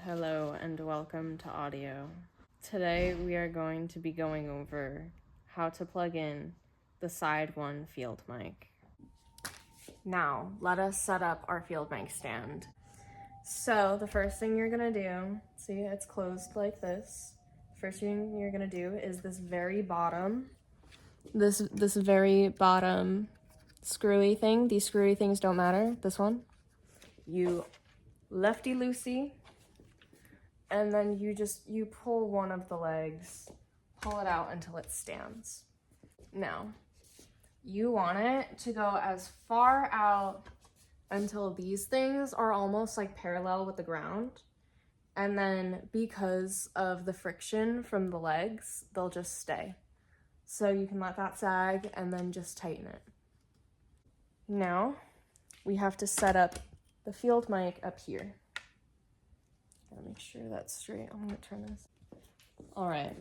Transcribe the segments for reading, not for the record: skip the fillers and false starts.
Hello and welcome to audio. Today we are going to be going over how to plug in the side one field mic. Now, let us set up our field mic stand. So the first thing you're gonna do, see it's closed like this. First thing you're gonna do is this very bottom screwy thing. These screwy things don't matter. This one. You lefty-loosey, and then you pull one of the legs, pull it out until it stands. Now, you want it to go as far out until these things are almost like parallel with the ground. And then because of the friction from the legs, they'll just stay. So you can let that sag and then just tighten it. Now, we have to set up the field mic up here. Gotta make sure that's straight. I'm gonna turn this. All right.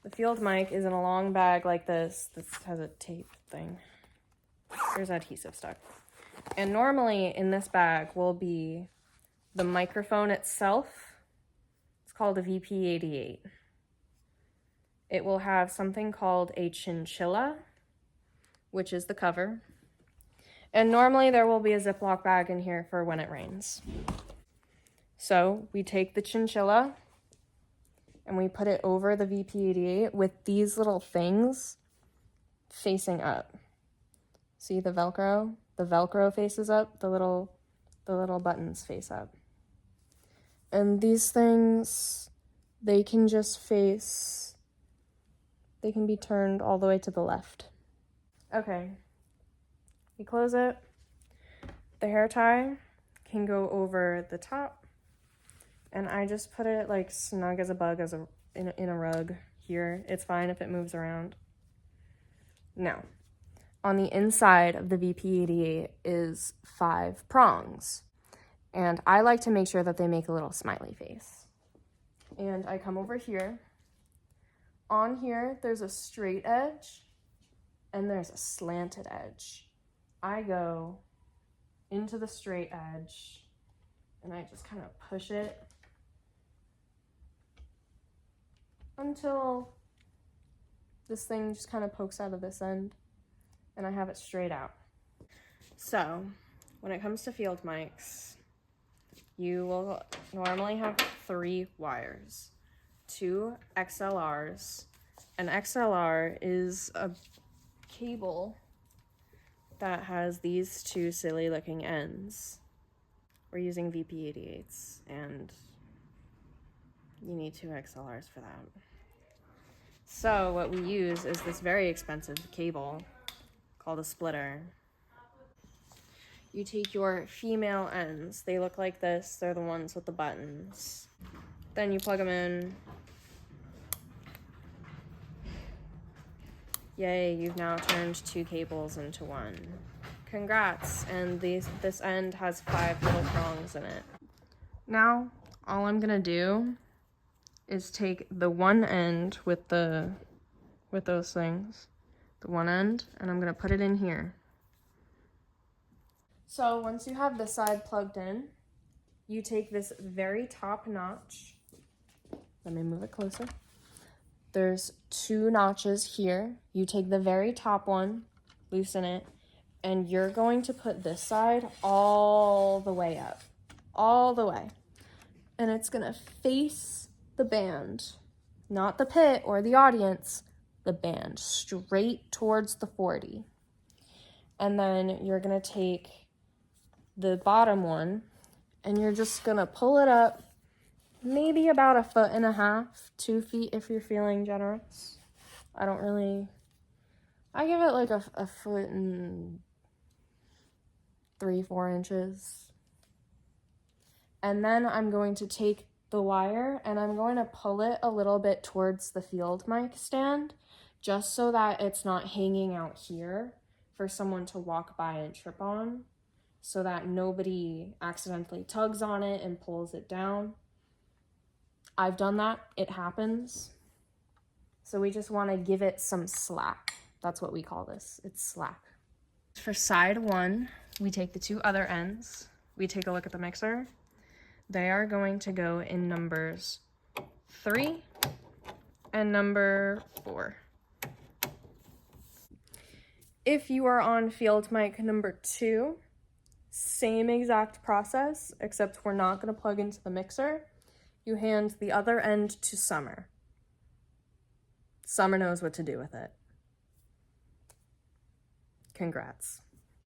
The field mic is in a long bag like this. This has a tape thing. There's adhesive stuck. And normally in this bag will be the microphone itself. It's called a VP88. It will have something called a chinchilla, which is the cover. And normally there will be a Ziploc bag in here for when it rains. So we take the chinchilla and we put it over the VP88 with these little things facing up. See the Velcro? The Velcro faces up, the little buttons face up. And these things, they can be turned all the way to the left. Okay, you close it. The hair tie can go over the top, and I just put it like snug as a bug in a rug here. It's fine if it moves around. Now, on the inside of the VP88 is 5 prongs, and I like to make sure that they make a little smiley face. And I come over here. On here, there's a straight edge, and there's a slanted edge. I go into the straight edge, and I just kind of push it until this thing just kind of pokes out of this end, and I have it straight out. So, when it comes to field mics, you will normally have 3 wires, 2 XLRs. An XLR is a cable that has these 2 silly looking ends. We're using VP88s, and you need 2 XLRs for that. So what we use is this very expensive cable called a splitter. You take your female ends. They look like this. They're the ones with the buttons. Then you plug them in. Yay, you've now turned 2 cables into 1. Congrats, and this end has 5 little prongs in it. Now, all I'm gonna do is take the one end with those things, the one end, and I'm gonna put it in here. So once you have this side plugged in, you take this very top notch. Let me move it closer. There's 2 notches here. You take the very top one, loosen it, and you're going to put this side all the way up, all the way. And it's gonna face the band, not the pit or the audience, the band, straight towards the 40. And then you're gonna take the bottom one, and you're just gonna pull it up maybe about 1.5 feet, 2 feet if you're feeling generous. I give it like a 1 and 3-4 inches. And then I'm going to take the wire and I'm going to pull it a little bit towards the field mic stand, just so that it's not hanging out here for someone to walk by and trip on, so that nobody accidentally tugs on it and pulls it down. I've done that, it happens. So we just want to give it some slack. That's what we call this, it's slack. For side 1, we take the 2 other ends, we take a look at the mixer. They are going to go in numbers 3 and number 4. If you are on field mic number 2, same exact process, except we're not going to plug into the mixer. You hand the other end to Summer. Summer knows what to do with it. Congrats.